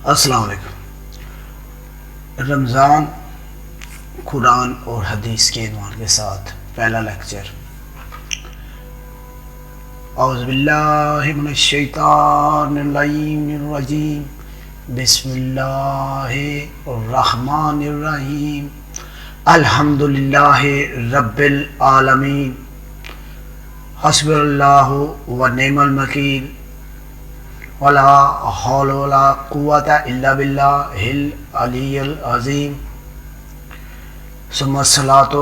السلام علیکم۔ رمضان قرآن اور حدیث کے عنوان کے ساتھ پہلا لیکچر۔ اعوذ باللہ من الشیطان اللعین الرجیم، بسم اللہ الرحمن الرحیم، الحمدللہ رب العالمین، حسبی اللہ ونعم الوکیل، ولا حول ولا قوة الا باللہ العلی العظیم، ثم الصلاۃ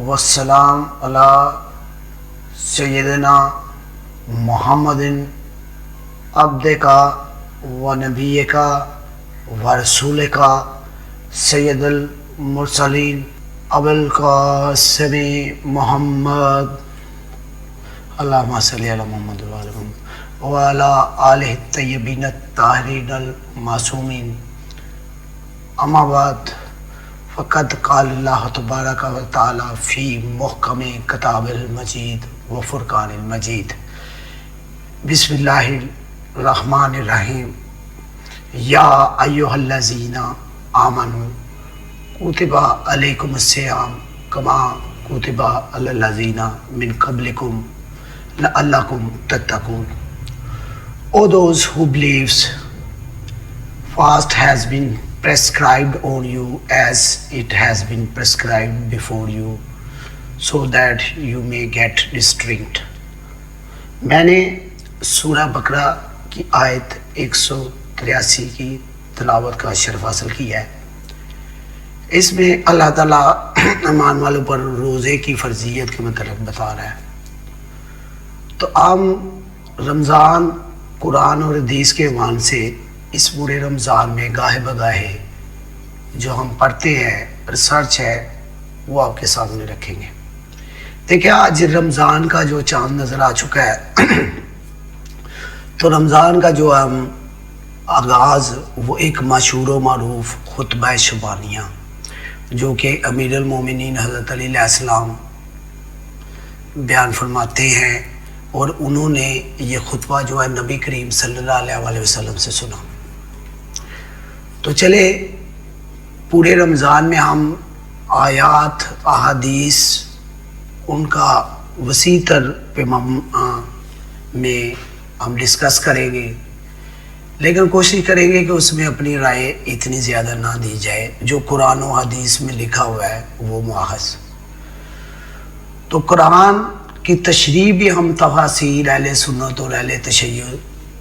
والسلام علی سیدنا محمد عبدک و نبیک و رسولک سید المرسلین ابو القاسم محمد، اللہم صلی علی محمد و علی محمد وعلی آلہ الطیبین الطاہرین المعصومین، اما بعد فقد قال اللہ تبارک و تعالی فی محکم کتاب المجید و فرقان المجید، بسم اللہ الرحمن الرحیم، یا ایہا الذین آمنوا کتب علیکم الصیام کما کتب علی الذین من قبلکم لعلکم تتقون. O those who believes, fast has been prescribed on you as it has been prescribed before you, so that you may get restraint. میں نے سورہ بقرہ کی آیت 183 کی تلاوت کا شرف حاصل کیا ہے۔ اس میں اللہ تعالیٰ ایمان والوں پر روزے کی فرضیت کے متعلق بتا رہا ہے۔ تو عام رمضان قرآن اور حدیث کے عنوان سے اس پورے رمضان میں گاہے بگاہے جو ہم پڑھتے ہیں، ریسرچ ہے، وہ آپ کے سامنے رکھیں گے۔ دیکھیں، آج رمضان کا جو چاند نظر آ چکا ہے تو رمضان کا جو آغاز وہ ایک مشہور و معروف خطبہ شبانیہ جو کہ امیر المومنین حضرت علی علیہ السلام بیان فرماتے ہیں، اور انہوں نے یہ خطبہ جو ہے نبی کریم صلی اللہ علیہ وسلم سے سنا۔ تو چلے پورے رمضان میں ہم آیات احادیث ان کا وسیع تر میں ہم ڈسکس کریں گے، لیکن کوشش کریں گے کہ اس میں اپنی رائے اتنی زیادہ نہ دی جائے، جو قرآن و حدیث میں لکھا ہوا ہے وہ مؤخذ۔ تو قرآن کی تشریح بھی ہم تفاسیر اہل سنت اور اہل تشیع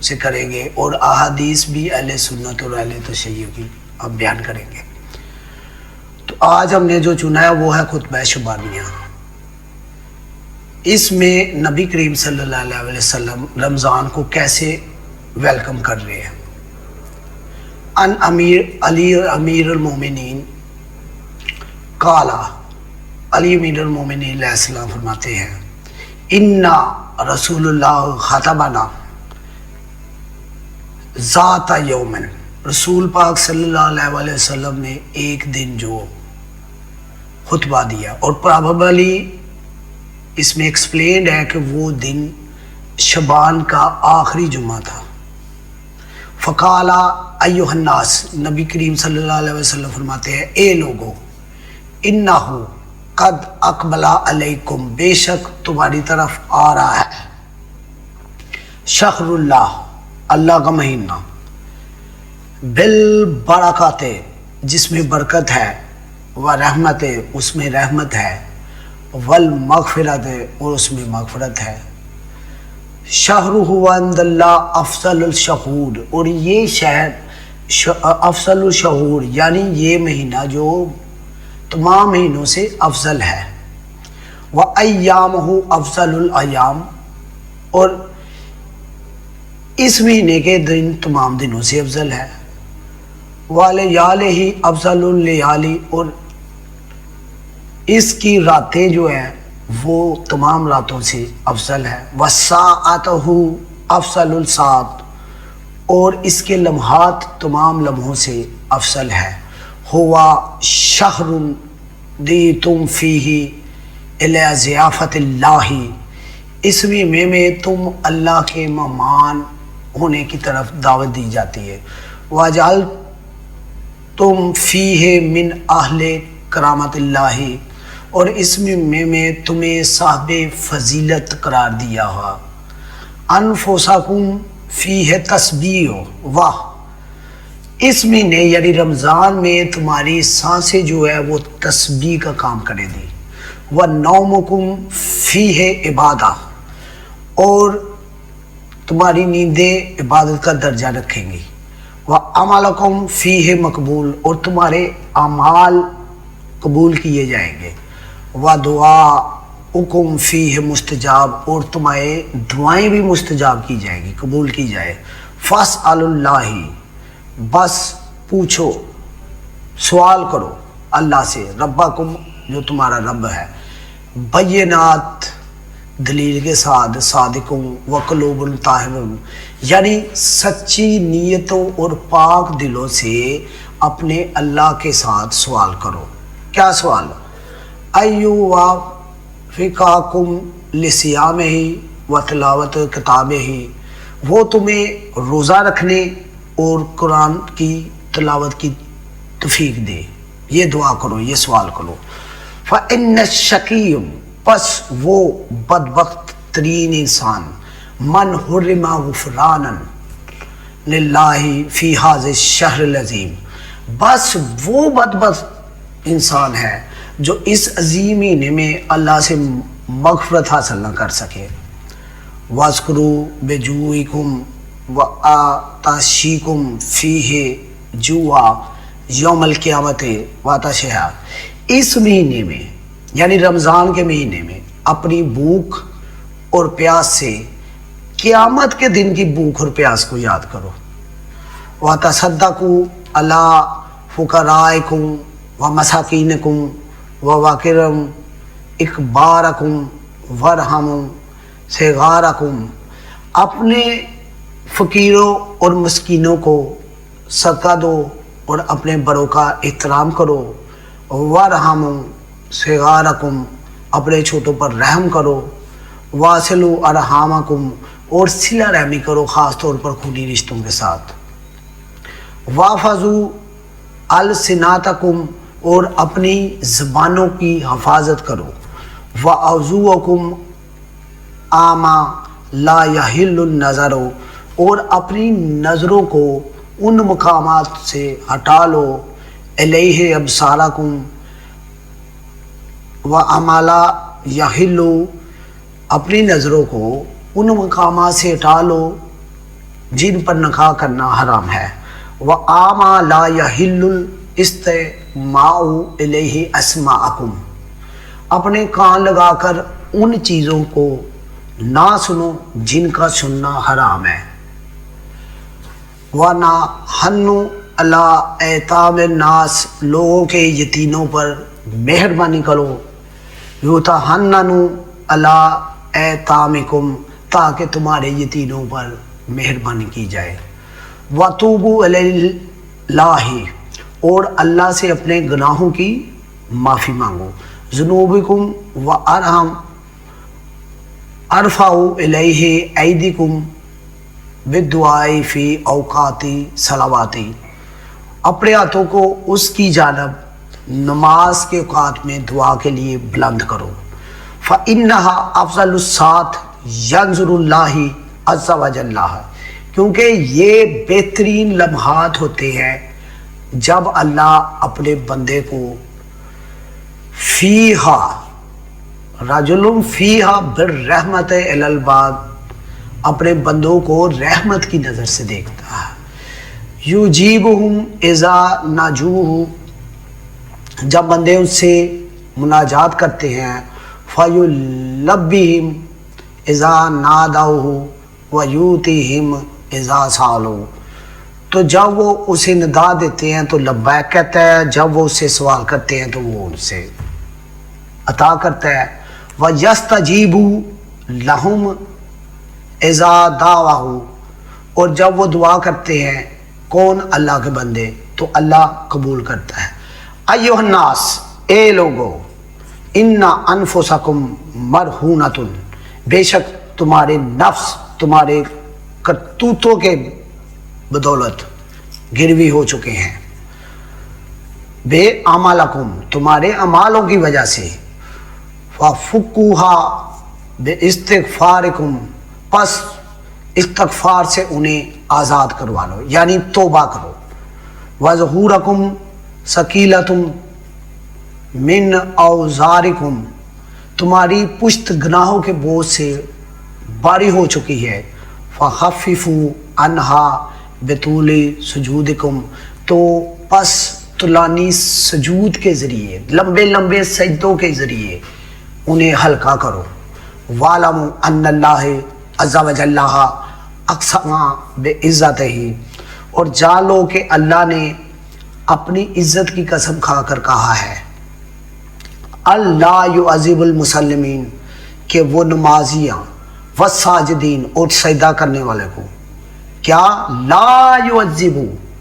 سے کریں گے، اور احادیث بھی اہل سنت اور اہل تشیع کی ہم بیان کریں گے۔ تو آج ہم نے جو چنا ہے وہ ہے خطبہ شبانیہ۔ اس میں نبی کریم صلی اللہ علیہ وسلم رمضان کو کیسے ویلکم کر رہے ہیں۔ ان امیر المومنین قالا، علی امیر المومنین علیہ السلام فرماتے ہیں، انا رسول اللہ خطبنا ذات یومن، رسول پاک صلی اللہ علیہ وسلم نے ایک دن جو خطبہ دیا، اور پرابلی اس میں ایکسپلینڈ ہے کہ وہ دن شبان کا آخری جمعہ تھا۔ فقالا ایھا الناس، نبی کریم صلی اللہ علیہ وسلم فرماتے ہیں، اے لوگو، انہو قد اقبلا علیکم، بے شک تمہاری طرف آ رہا ہے، شہر اللہ، اللہ کا مہینہ، بالبرکات، جس میں برکت ہے، و رحمت، اس میں رحمت ہے، والمغفرت، اور اس میں مغفرت ہے، شہر عند اللہ افضل الشہور، اور یہ شہر افضل الشہور یعنی یہ مہینہ جو تمام مہینوں سے افضل ہے، وَأَيَّامُهُ أَفْضَلُ الْأَيَّامِ، اور اس مہینے کے دن تمام دنوں سے افضل ہے، وَلَيَالِهِ أَفْضَلُ اللَّيَالِ، اور اس کی راتیں جو ہیں وہ تمام راتوں سے افضل ہے، وَسَاعَتُهُ أَفْضَلُ السَّاعَةِ، اور اس کے لمحات تمام لمحوں سے افضل ہے، ہوا شہر دیتم فیہ الی ضیافت اللہ، اس مہینے میں تم اللہ کے مہمان ہونے کی طرف دعوت دی جاتی ہے، تم فیہ من اہل کرامت اللہ، اور اس میں تمہیں صاحب فضیلت قرار دیا ہوا، انفسکم فیہ تسبیح، واہ، اس مہینے یعنی رمضان میں تمہاری سانسیں جو ہے وہ تسبیح کا کام کرے دی، وَنَوْمُكُمْ فِيهِ عبادہ، اور تمہاری نیندیں عبادت کا درجہ رکھیں گی، وَعَمَلَكُمْ فِيهِ مقبول، اور تمہارے اعمال قبول کیے جائیں گے، وَدُعَاؤُكُمْ فِيهِ مستجاب، اور تمہارے دعائیں بھی مستجاب کی جائیں گی، قبول کی جائے، فَاسْأَلُوا اللَّهِ، بس پوچھو، سوال کرو اللہ سے، ربکم، جو تمہارا رب ہے، بینات، دلیل کے ساتھ، صادقوں وقلوب طاہرون، یعنی سچی نیتوں اور پاک دلوں سے اپنے اللہ کے ساتھ سوال کرو۔ کیا سوال؟ ایو وافقاکم لصیامہ و تلاوت کتابہ، وہ تمہیں روزہ رکھنے اور قرآن کی تلاوت کی توفیق دے، یہ دعا کرو، یہ سوال کرو۔ فَإِنَّ الشَّقِيَّ، پس وہ بدبخت ترین انسان، من حرم غفرانا للہ فی ھذا الشہر العظیم، بس وہ بدبخت انسان ہے جو اس عظیم مہینے میں اللہ سے مغفرت حاصل نہ کر سکے۔ وَاذْكُرُوا بِجُوعِكُمْ وَعَطْشِكُمْ فِيهِ جُوعًا یوم القیامت وعطشہا، اس مہینے میں یعنی رمضان کے مہینے میں اپنی بھوک اور پیاس سے قیامت کے دن کی بھوک اور پیاس کو یاد کرو۔ وَتَصَدَّقُوا عَلَىٰ فُقَرَائِكُمْ وَمَسَاکِینِکُمْ وَوَقِرُوا اِکْبَارَکُمْ وَارْحَمُوا صِغَارَکُمْ، اپنے فقیروں اور مسکینوں کو صدقہ دو اور اپنے بڑوں کا احترام کرو، وَارْحَمُوا صِغَارَکُمْ، اپنے چھوٹوں پر رحم کرو، وَاصِلُوا أَرْحَامَکُمْ، اور صلہ رحمی کرو خاص طور پر خونی رشتوں کے ساتھ، وَاحْفَظُوا أَلْسِنَتَکُمْ، اور اپنی زبانوں کی حفاظت کرو، وَأَعُوذُکُمْ عَمَّا لَا يَحِلُّ النَّظَرُ، اور اپنی نظروں کو ان مقامات سے ہٹا لو، الیہ ابصارکم وَعَمَّا لَا يَحِلُّ، اپنی نظروں کو ان مقامات سے ہٹا لو جن پر نکاح کرنا حرام ہے، وَعَمَّا لَا يَحِلُّ الْاِسْتِمَاعُ اِلَيْهِ أَسْمَاعَکُمْ، اپنے کان لگا کر ان چیزوں کو نہ سنو جن کا سننا حرام ہے، وَنَحْنُ عَلَىٰ ایتام الناس، لوگوں کے یتیموں پر مہربانی کرو، یُتَحَنَّنُ عَلَىٰ ایتامکم، تاکہ تمہارے یتیموں پر مہربانی کی جائے، وَتُوبُوا إِلَى اللَّهِ، اور اللہ سے اپنے گناہوں کی معافی مانگو، ذنوبکم ارفعوا إِلَيْهِ أَيْدِیکم بالدعاء فی اوقات صلواتی، اپنے ہاتھوں کو اس کی جانب نماز کے اوقات میں دعا کے لیے بلند کرو، فَإِنَّهَا أَفْضَلُ السَّاعَاتِ يَنظُرُ اللَّهُ عَزَّ وَجَلَّ، کیونکہ یہ بہترین لمحات ہوتے ہیں جب اللہ اپنے بندے کو فیہا رجل فیہا بالرحمت الی العباد، اپنے بندوں کو رحمت کی نظر سے دیکھتا ہے، یجیبہم اذا ناجوہ، جب بندے ان سے مناجات کرتے ہیں، فیلبیہم اذا نادوہ ویؤتیہم اذا سالوا، تو جب وہ اسے ندا دیتے ہیں تو لبیک کہتا ہے، جب وہ اس سے سوال کرتے ہیں تو وہ ان سے عطا کرتا ہے، وَيَسْتَجِيبُ لَهُمْ اِذَا دَعَوْهُ، اور جب وہ دعا کرتے ہیں کون؟ اللہ کے بندے، تو اللہ قبول کرتا ہے۔ ایھا الناس، اے لوگو، ان انفسکم مرہونۃ، بے شک تمہارے نفس تمہارے کرتوتوں کے بدولت گروی ہو چکے ہیں، بے اعمالکم تمہارے اعمالوں کی وجہ سے، ففکوہا بے استغفارکم پس استغفار سے انہیں آزاد کروا لو، یعنی توبہ کرو، وظہورکم ثقیلتم من اوزارکم تمہاری پشت گناہوں کے بوجھ سے باری ہو چکی ہے، فخففوا عنہا بطول سجودکم تو پس طولانی سجود کے ذریعے، لمبے لمبے سجدوں کے ذریعے انہیں ہلکا کرو، وَاعْلَمُوا أَنَّ اللَّهَ عَزَّ وَجَلَّ اقسم بعزتہ اور جان لو کہ اللہ نے اپنی عزت کی قسم کھا کر کہا ہے، اللہ یعذب المسلمین کہ وہ نمازیاں والساجدین اور سجدہ کرنے والے کو کیا لا یعذب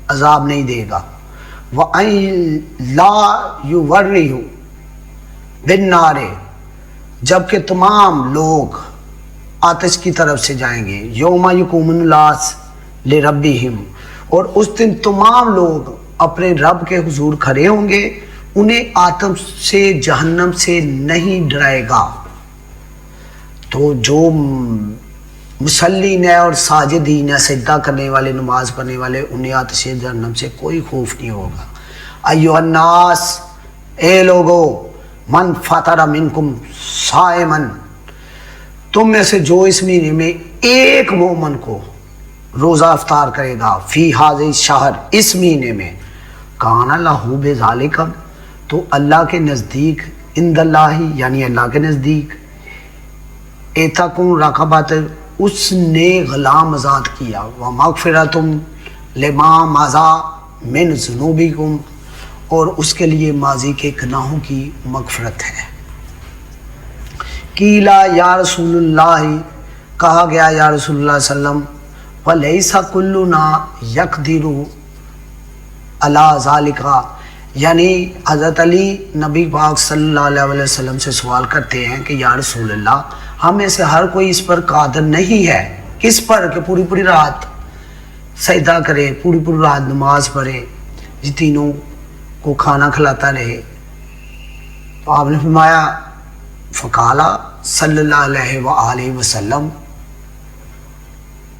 عذاب نہیں دے گا، وَأَن لَا یُوَرِّهُ بِالنَّارِ جبکہ تمام لوگ آتش کی طرف سے جائیں گے، یوم یقوم الناس لربہم اور اس دن تمام لوگ اپنے رب کے حضور کھڑے ہوں گے، انہیں آتش سے جہنم سے نہیں ڈرائے گا۔ تو جو مسلین ہے اور ساجدین ہے، سجدہ کرنے والے، نماز پڑھنے والے، انہیں آتش جہنم سے کوئی خوف نہیں ہوگا۔ ایھا الناس اے لوگو، من فطر منکم صائما تم میں سے جو اس مہینے میں ایک مومن کو روزہ افطار کرے گا، فی ھذا الشہر اس مہینے میں، کان لہ بذالک تو اللہ کے نزدیک، عند اللہ یعنی اللہ کے نزدیک، اعتقوا رقبۃ اس نے غلام آزاد کیا، ومغفرۃ لما مضی من ذنوبکم اور اس کے لیے ماضی کے گناہوں کی مغفرت ہے۔ قیلا یا رسول اللہ کہا گیا یا رسول اللہ صلی اللہ علیہ وسلم ولیس کلنا یقدر علی ذالک یعنی حضرت علی نبی پاک صلی اللہ علیہ وسلم سے سوال کرتے ہیں کہ یا رسول اللہ ہم میں سے ہر کوئی اس پر قادر نہیں ہے، کس پر کہ پوری پوری رات سجدہ کرے، پوری پوری رات نماز پڑھے، یتیموں کو کھانا کھلاتا رہے۔ تو آپ نے فرمایا فقالا صلی اللہ علیہ وآلہ وسلم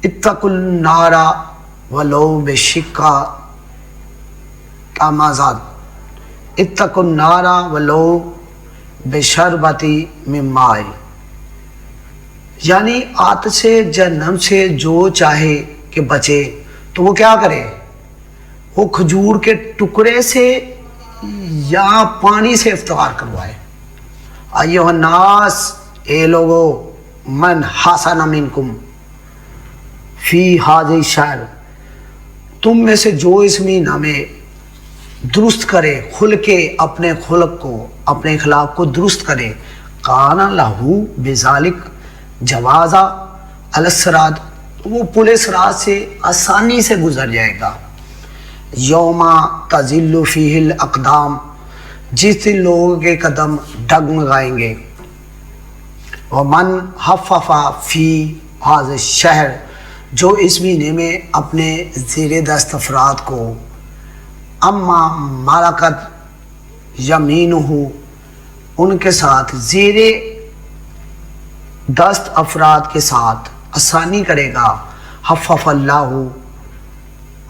اتقوا النار ولو بشق تمرۃ اتقوا النار ولو بشربۃ من ماء یعنی آتش جہنم سے جو چاہے کہ بچے تو وہ کیا کرے، وہ کھجور کے ٹکڑے سے یا پانی سے افطار کروائے۔ ایھا الناس اے لوگو، من حسن منکم فی ھذا الشہر تم میں سے جو اس مہینہ میں درست کرے خلق اپنے خلق کو، اپنے اخلاق کو درست کرے، کان لہ بذالک جوازا علی الصراط وہ پل صراط سے آسانی سے گزر جائے گا، یوم تزل فیہ الاقدام جس دن لوگوں کے قدم ڈگمگائیں گے، ومن خفف فی ھذا الشہر جو اس مہینے میں اپنے زیر دست افراد کو، اما ملکت یمینہ ان کے ساتھ زیر دست افراد کے ساتھ آسانی کرے گا، خفف اللہ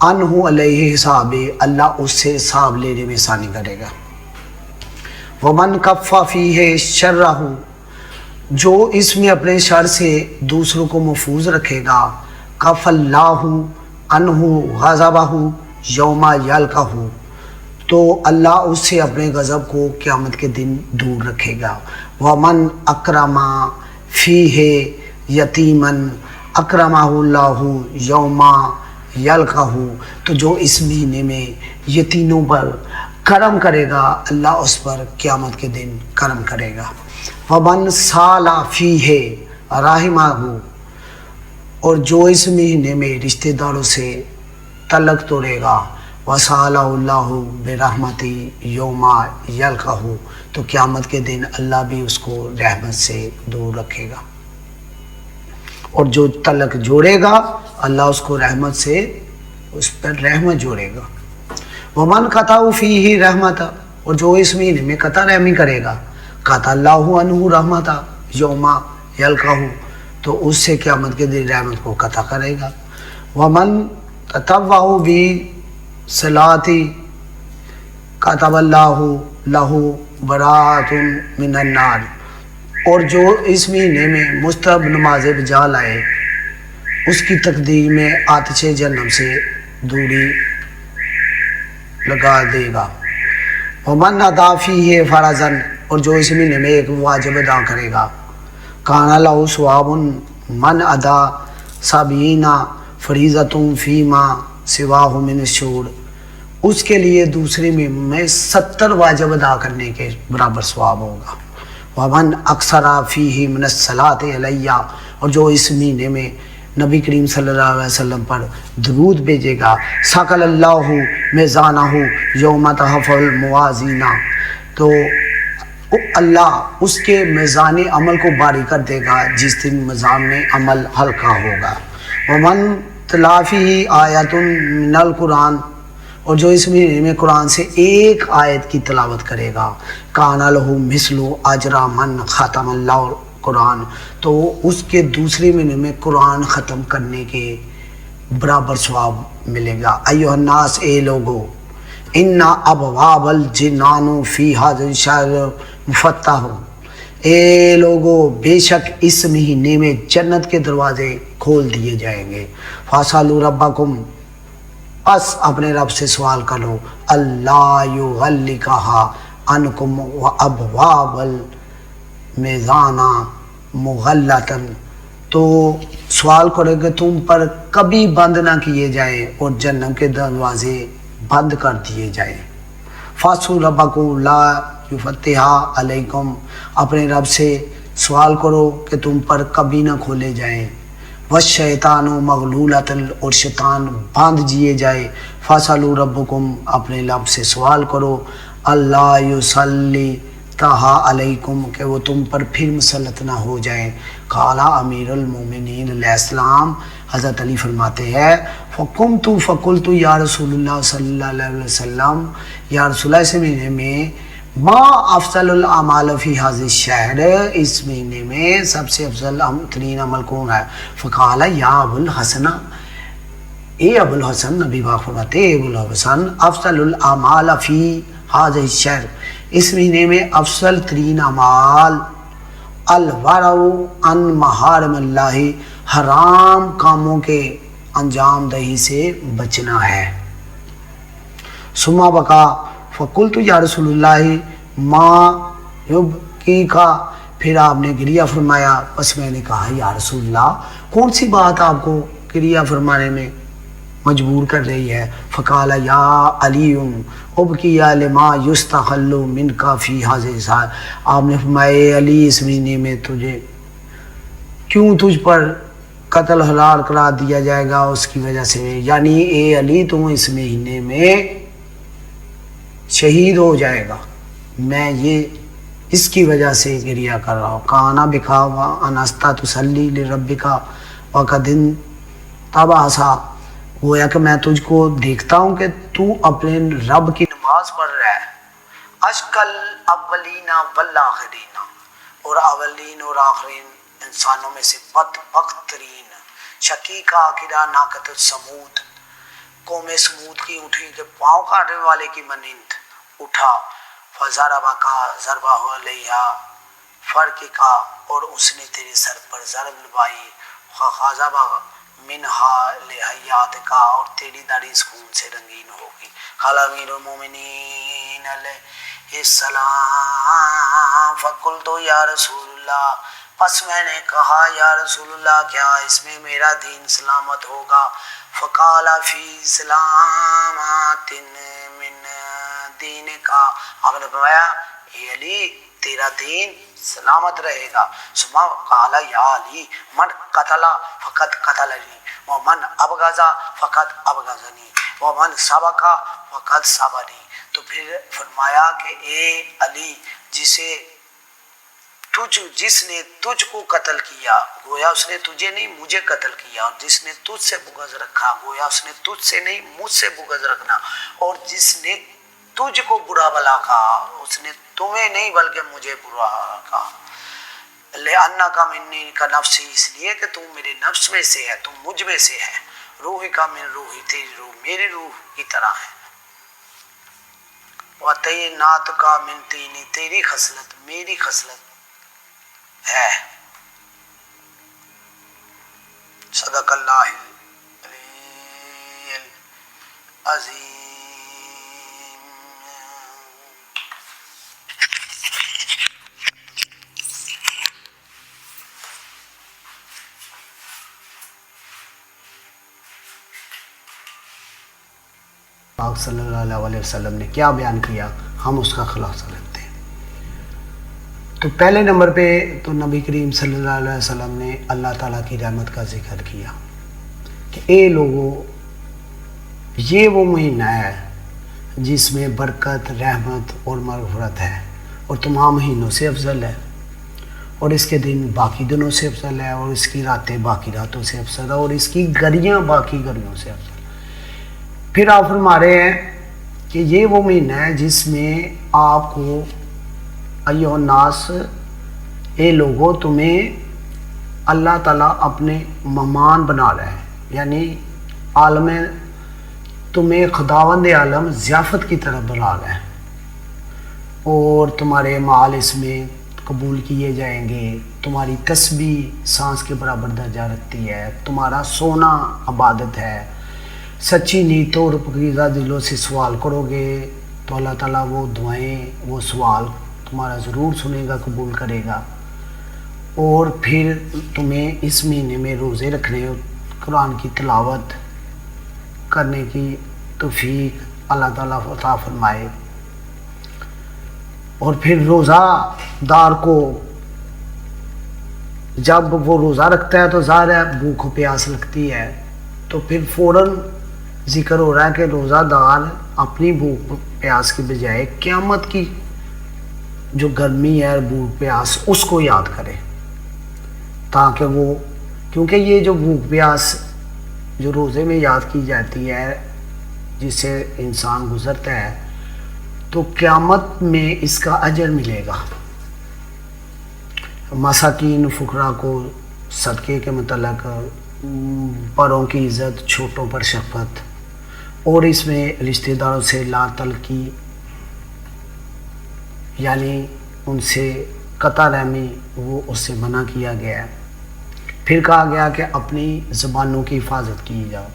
عنہ علیہ حساب اللہ اس سے حساب لینے میں آسانی کرے گا، ومن کف فیہ شرہ جو اس میں اپنے شر سے دوسروں کو محفوظ رکھے گا، کف اللہ عنہ غضبہ یوم یلقہ تو اللہ اس سے اپنے غضب کو قیامت کے دن دور رکھے گا، ومن اکرم فیہ یتیما اکرمہ اللہ یوم یلقہ تو جو اس مہینے میں یتیموں پر کرم کرے گا اللہ اس پر قیامت کے دن کرم کرے گا، ومن سال فیہ رحمہ اور جو اس مہینے میں رشتہ داروں سے تعلق توڑے گا، وصالہ اللہ برحمتی یوم یلقہ تو قیامت کے دن اللہ بھی اس کو رحمت سے دور رکھے گا، اور جو تعلق جوڑے گا اللہ اس کو رحمت سے اس پر رحمت جوڑے گا، ومن قطع فیہ رحمت، اور جو اس مہینے میں قطع رحمی کرے گا، قطع اللہ عنہ رحمت یوم یلقاہ، تو اس سے قیامت کے دن رحمت کو قطع کرے گا۔ ومن تطوع بالصلاۃ کتب اللہ لہ براۃ من النار، اور جو اس مہینے میں مستحب نمازیں بجا لائے اس کی تقدیر میں آتش جہنم سے دوری لگا دے گا۔ ومن ادا فیہ فرضا، اور جو اس مہینے میں ایک واجب ادا کرے گا، کان لہ ثواب من ادا سبعین فریضۃ فیما سواہ من الشہور، اس کے لیے دوسرے مہینے میں 70 واجب ادا کرنے کے برابر ثواب ہوگا۔ ومن اکثر فیہ من الصلاۃ علیہ، اور جو اس مہینے میں نبی کریم صلی اللہ علیہ وسلم پر درود بھیجے گا، ثقل اللہ میزانہ یوم تحف الموازین، تو اللہ اس کے میزان عمل کو باری کر دے گا جس دن میزان عمل ہلکا ہوگا۔ ومن تلا فیہ آیۃ من القرآن، اور جو اس مہینے میں قرآن سے ایک آیت کی تلاوت کرے گا، کان لہ مثل اجر من ختم اللہ قرآن، تو اس کے دوسرے مہینے میں قرآن ختم کرنے کے برابر ثواب ملے گا۔ ایھا الناس، اے لوگو، ان ابواب الجنان فی ھذا الشہر مفتح، اے لوگو بے شک اس مہینے میں جنت کے دروازے کھول دیے جائیں گے۔ فاسألوا ربکم، بس اپنے رب سے سوال کرو، اللہ یغلقھا عنکم وابواب المیزان مغلقا، تو سوال کرو کہ تم پر کبھی بند نہ کیے جائیں اور جہنم کے دروازے بند کر دیے جائیں۔ فاسألوا ربکم لا یفتح علیکم، اپنے رب سے سوال کرو کہ تم پر کبھی نہ کھولے جائیں۔ والشیطان مغلولۃ، اور شیطان باندھ دیے جائے۔ فاسألوا ربکم، اپنے رب سے سوال کرو، اللہ یسلطھا علیکم، کہ وہ تم پر پھر مسلط نہ ہو جائیں۔ قال امیر المومنین علیہ السلام، حضرت علی فرماتے ہیں، فقلت یا رسول اللہ صلی اللہ علیہ وسلم، یا رسول اللہ، اس مہینے میں ما افضل الاعمال فی ھذا الشہر، اس مہینے میں سب سے افضل ترین عمل کون ہے؟ فقال یا ابو الحسن، اے ابو الحسن، نبی پاک فرماتے ہیں، اے ابو الحسن، افضل الاعمال فی ھذا الشہر، اس مہینے میں افضل ترین اعمال الورع عن محارم اللہ، حرام کاموں کے انجام دہی سے بچنا ہے۔ ثم بقا، فقلت یا رسول اللہ ما یبکیک، پھر آپ نے گریہ فرمایا، بس میں نے کہا یا رسول اللہ کون سی بات آپ کو گریہ فرمانے میں مجبور کر رہی ہے؟ فقال یا علی ابکی لما یستحل منک فی ھذا الشہر، آپ نے فرمایا اے علی، اس مہینے میں کیوں تجھ پر قتل حلال قرار دیا جائے گا اس کی وجہ سے، یعنی اے علی تم اس مہینے میں شہید ہو جائے گا، میں یہ اس کی وجہ سے گریہ کر رہا ہوں۔ کانا بکا وانستا تسلی لربک وقد تبعثا، گویا کہ میں تجھ کو دیکھتا ہوں کہ تو اپنے رب کی نماز پڑھ رہا ہے۔ اشکل اولین والآخرین، اور اولین اور آخرین انسانوں میں سے بدبخت ترین، شقیقہ عقیدہ ناقۃ السمود، قوم سمود کی اونٹنی کے پاؤں کاٹنے والے کی مانند اٹھا، فضربک ضربہ علیہا فرقک، اور اس نے تیرے سر پر ضرب لگائی، فخذب منہا لحیاتک، اور تیری داڑھی اس خون سے رنگین ہوگی۔ قال امیر المومنین علیہ السلام، فقلت یا رسول اللہ، پس میں نے کہا یا رسول اللہ کیا اس میں میرا دین سلامت ہوگا؟ فقال فی سلامت من دینک، آپ نے فرمایا اے علی تیرا دین سلامت رہے گا۔ ثم قال یا علی من قتل فقد قتلنی ومن ابغض فقد ابغضنی ومن سبق فقد سبقنی، تو پھر فرمایا کہ اے علی، جسے جس نے تجھ کو قتل کیا گویا اس نے تجھے نہیں مجھے قتل کیا، اور جس نے تجھ سے بغض رکھا گویا اس نے تجھ سے نہیں مجھ سے بغض رکھنا، اور جس نے تجھ کو برا بھلا کہا اس نے تمہیں نہیں بلکہ مجھے برا کہا۔ لِأَنَّكَ مِنِّي كَنَفْسِي، اس لیے کہ تم میرے نفس میں سے ہے، تم مجھ میں سے ہے، روحی کا من روحی، تیری روح میری روح کی طرح ہے، وَطَيْنَاتُكَ مِن طِينِ، تیری خصلت میری خصلت ہے۔ صدق اللہ العلی العظیم۔ پاک صلی اللہ علیہ وسلم نے کیا بیان کیا، ہم اس کا خلاصہ لیتے ہیں۔ تو پہلے نمبر پہ تو نبی کریم صلی اللہ علیہ وسلم نے اللہ تعالیٰ کی رحمت کا ذکر کیا کہ اے لوگوں، یہ وہ مہینہ ہے جس میں برکت، رحمت اور مغفرت ہے، اور تمام مہینوں سے افضل ہے، اور اس کے دن باقی دنوں سے افضل ہے، اور اس کی راتیں باقی راتوں سے افضل ہے، اور اس کی گھڑیاں باقی گھڑیوں سے افضل ہے۔ پھر آپ فرما رہے ہیں کہ یہ وہ مہینہ ہے جس میں آپ کو ایھا الناس، اے لوگوں، تمہیں اللہ تعالیٰ اپنے مہمان بنا رہے ہیں، یعنی عالم تمہیں خداوند عالم ضیافت کی طرف بلا رہے ہیں، اور تمہارے مال اس میں قبول کیے جائیں گے، تمہاری تسبیح سانس کے برابر درجہ رکھتی ہے، تمہارا سونا عبادت ہے، سچی نیتوں اور پاکیزہ دلوں سے سوال کرو گے تو اللہ تعالیٰ وہ دعائیں، وہ سوال تمہارا ضرور سنے گا، قبول کرے گا، اور پھر تمہیں اس مہینے میں روزے رکھنے، قرآن کی تلاوت کرنے کی توفیق اللہ تعالیٰ عطا فرمائے۔ اور پھر روزہ دار کو جب وہ روزہ رکھتا ہے تو ظاہر ہے بھوک و پیاس لگتی ہے، تو پھر فوراً ذکر ہو رہا ہے کہ روزہ دار اپنی بھوک پیاس کی بجائے قیامت کی جو گرمی ہے، بھوک پیاس، اس کو یاد کرے، تاکہ وہ، کیونکہ یہ جو بھوک پیاس جو روزے میں یاد کی جاتی ہے، جس سے انسان گزرتا ہے، تو قیامت میں اس کا اجر ملے گا۔ مساکین، فقراء کو صدقے کے متعلق، بڑوں کی عزت، چھوٹوں پر شفقت، اور اس میں رشتہ داروں سے لا تلقی، یعنی ان سے قطع رحمی، وہ اس سے منع کیا گیا ہے۔ پھر کہا گیا کہ اپنی زبانوں کی حفاظت کی جاؤ،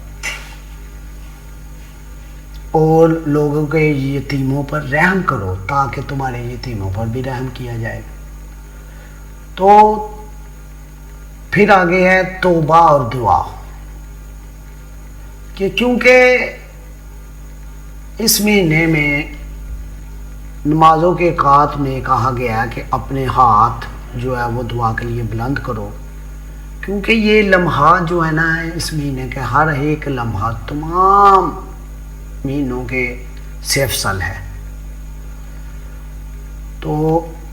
اور لوگوں کے یتیموں پر رحم کرو تاکہ تمہارے یتیموں پر بھی رحم کیا جائے۔ تو پھر آگے ہے توبہ اور دعا، کہ کیونکہ اس مہینے میں نمازوں کے اوقات میں کہا گیا ہے کہ اپنے ہاتھ جو ہے وہ دعا کے لیے بلند کرو، کیونکہ یہ لمحات جو ہے نا، اس مہینے کے ہر ایک لمحہ تمام مہینوں کے سے افضل ہے۔ تو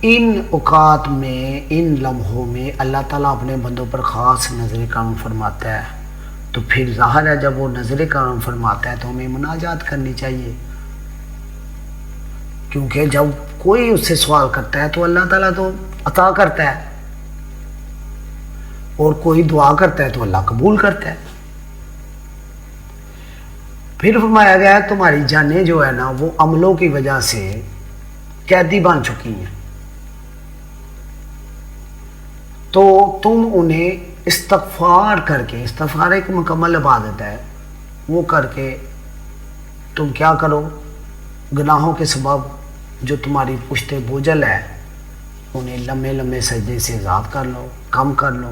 ان اوقات میں، ان لمحوں میں اللہ تعالیٰ اپنے بندوں پر خاص نظر کرم فرماتا ہے، تو پھر ظاہر ہے جب وہ نظر کرم فرماتا ہے تو ہمیں مناجات کرنی چاہیے، کیونکہ جب کوئی اس سے سوال کرتا ہے تو اللہ تعالیٰ تو عطا کرتا ہے، اور کوئی دعا کرتا ہے تو اللہ قبول کرتا ہے۔ پھر فرمایا گیا ہے تمہاری جانیں جو ہے نا وہ عملوں کی وجہ سے قیدی بن چکی ہیں، تو تم انہیں استغفار کر کے، استغفار ایک مکمل عبادت ہے، وہ کر کے تم کیا کرو، گناہوں کے سبب جو تمہاری پشت بوجھل ہے انہیں لمبے لمبے سجدے سے آزاد کر لو، کم کر لو۔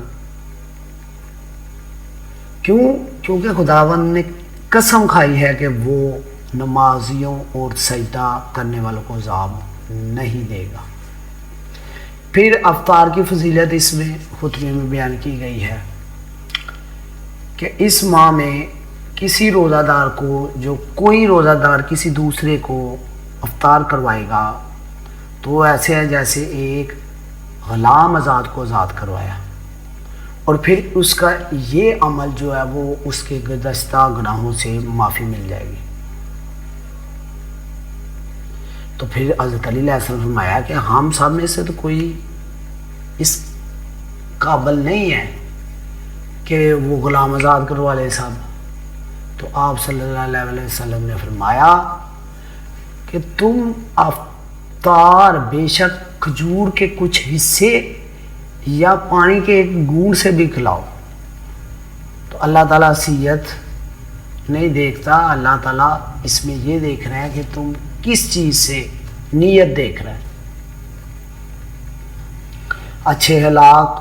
کیوں؟ کیونکہ خداوند نے قسم کھائی ہے کہ وہ نمازیوں اور سجدہ کرنے والوں کو عذاب نہیں دے گا۔ پھر افطار کی فضیلت اس میں خطبے میں بیان کی گئی ہے کہ اس ماہ میں کسی روزہ دار کو، جو کوئی روزہ دار کسی دوسرے کو افطار کروائے گا تو وہ ایسے ہے جیسے ایک غلام آزاد کو آزاد کروایا، اور پھر اس کا یہ عمل جو ہے وہ اس کے گزشتہ گناہوں سے معافی مل جائے گی۔ تو پھر حضرت علی علیہ السلام نے فرمایا کہ ہم سب میں سے تو کوئی اس قابل نہیں ہے کہ وہ غلام آزاد کروا لے صاحب۔ تو آپ صلی اللہ علیہ وسلم نے فرمایا کہ تم افطار بے شک کھجور کے کچھ حصے یا پانی کے ایک گھونٹ سے بھی کھلاؤ۔ تو اللہ تعالیٰ حیثیت نہیں دیکھتا، اللہ تعالیٰ اس میں یہ دیکھ رہا ہے کہ تم کس چیز سے نیت دیکھ رہے ہیں۔ اچھے اخلاق،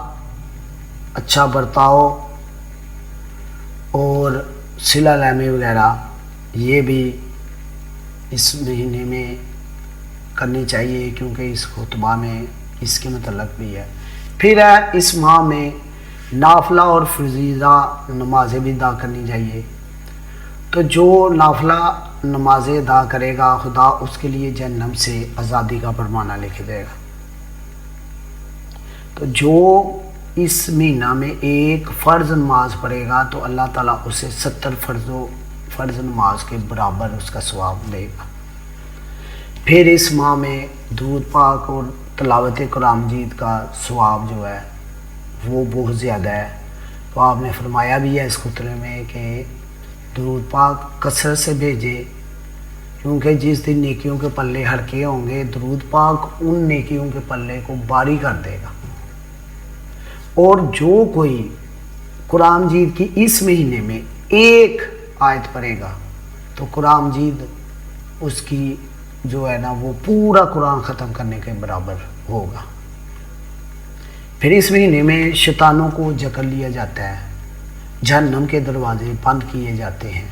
اچھا برتاؤ اور صلہ رحمی وغیرہ یہ بھی اس مہینے میں کرنی چاہیے، کیونکہ اس خطبہ میں اس کے متعلق بھی ہے۔ پھر ہے اس ماہ میں نافلہ اور فریضہ نمازیں بھی ادا کرنی چاہیے۔ تو جو نافلہ نمازیں ادا کرے گا خدا اس کے لیے جہنم سے آزادی کا فرمانہ لکھ دے گا۔ تو جو اس مہینہ میں ایک فرض نماز پڑھے گا تو اللہ تعالیٰ اسے 70 فرض نماز کے برابر اس کا ثواب دے گا۔ پھر اس ماہ میں درود پاک اور تلاوت قرآن مجید کا ثواب جو ہے وہ بہت زیادہ ہے۔ تو آپ نے فرمایا بھی ہے اس خطبے میں کہ درود پاک کثرت سے بھیجے، کیونکہ جس دن نیکیوں کے پلے ہلکے ہوں گے درود پاک ان نیکیوں کے پلے کو بھاری کر دے گا۔ اور جو کوئی قرآن مجید کی اس مہینے میں ایک آیت پڑھے گا تو قرآن مجید اس کی جو ہے نا وہ پورا قرآن ختم کرنے کے برابر ہوگا۔ پھر اس مہینے میں شیطانوں کو جکڑ لیا جاتا ہے، جہنم کے دروازے بند کیے جاتے ہیں،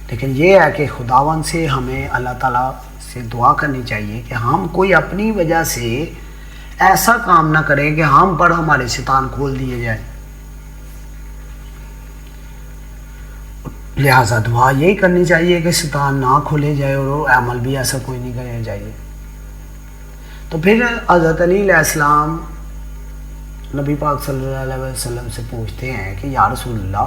لیکن یہ ہے کہ خداوند سے ہمیں اللہ تعالیٰ سے دعا کرنی چاہیے کہ ہم کوئی اپنی وجہ سے ایسا کام نہ کریں کہ ہم پر ہمارے شیطان کھول دیے جائیں۔ لہٰذا دعا یہی کرنی چاہیے کہ شیطان نہ کھولے جائے اور عمل بھی ایسا کوئی نہیں کرنا چاہیے۔ تو پھر حضرت علی علیہ السلام نبی پاک صلی اللہ علیہ وسلم سے پوچھتے ہیں کہ یا رسول اللہ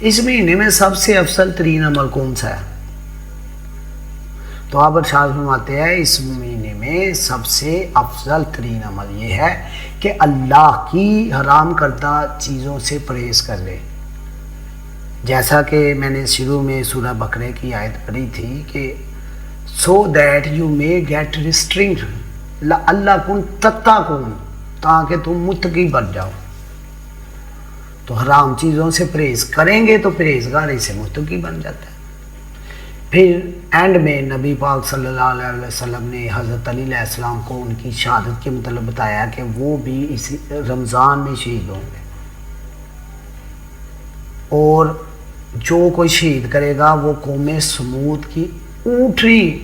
اس مہینے میں سب سے افضل ترین عمل کون سا ہے؟ تو آپ ارشاد فرماتے ہیں اس مہینے میں سب سے افضل ترین عمل یہ ہے کہ اللہ کی حرام کردہ چیزوں سے پرہیز کر لے۔ جیسا کہ میں نے شروع میں سورہ بقرہ کی آیت پڑھی تھی کہ so that you may get restrained لعلکم تتقون، تاکہ تم متقی بن جاؤ۔ تو حرام چیزوں سے پرہیز کریں گے تو پرہیزگاری سے متقی بن جاتا ہے۔ پھر اینڈ میں نبی پاک صلی اللہ علیہ وسلم نے حضرت علی علیہ السلام کو ان کی شہادت کے متعلق بتایا کہ وہ بھی اسی رمضان میں شہید ہوں گے، اور جو کوئی شہید کرے گا وہ قوم سمود کی اونٹنی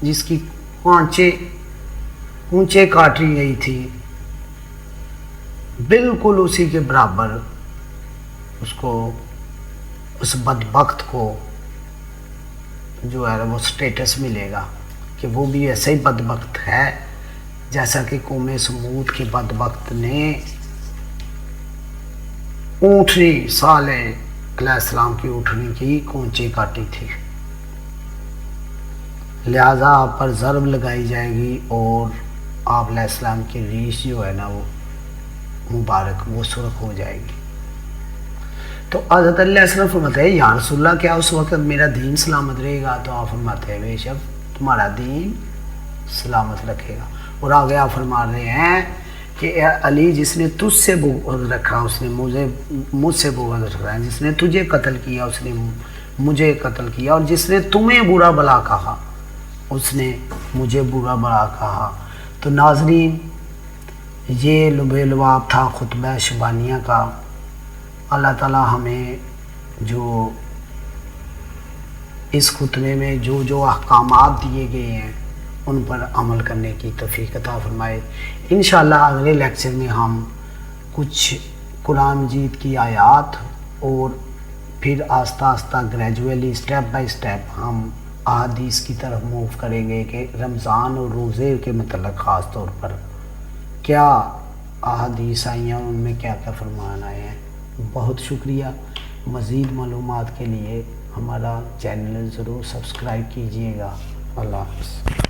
جس کی اونچے کاٹی گئی تھی بالکل اسی کے برابر اس کو اس بدبخت کو جو ہے وہ سٹیٹس ملے گا کہ وہ بھی ایسا ہی بدبخت ہے جیسا کہ قوم سمود کے بدبخت نے اونٹنی صالح علیہ السلام کی اونٹنی کی کونچی کاٹی تھی۔ لہٰذا آپ پر ضرب لگائی جائے گی اور آپ علیہ السلام کی ریش جو ہے نا وہ مبارک وہ سرخ ہو جائے گی۔ تو حضرت علیہ السلام فرماتے ہیں یا رسول اللہ کیا اس وقت میرا دین سلامت رہے گا؟ تو آپ فرماتے ہیں بے شک تمہارا دین سلامت رکھے گا۔ اور آگے آپ فرما رہے ہیں کہ اے علی جس نے تجھ سے بغض رکھا اس نے مجھ سے بغض رکھا ہے، جس نے تجھے قتل کیا اس نے مجھے قتل کیا، اور جس نے تمہیں برا بلا کہا اس نے مجھے برا بلا کہا۔ تو ناظرین یہ لب لباب تھا خطبہ شبانیہ کا۔ اللہ تعالیٰ ہمیں جو اس خطبے میں جو احکامات دیے گئے ہیں ان پر عمل کرنے کی توفیق عطا فرمائے۔ انشاءاللہ اگلے لیکچر میں ہم کچھ قرآن مجید کی آیات اور پھر آہستہ آہستہ گریجولی سٹیپ بائی سٹیپ ہم احادیث کی طرف موو کریں گے کہ رمضان اور روزے کے متعلق خاص طور پر کیا احادیث آئی ہیں ان میں کیا کیا فرمان آئے ہیں۔ بہت شکریہ۔ مزید معلومات کے لیے ہمارا چینل ضرور سبسکرائب کیجیے گا۔ اللہ حافظ۔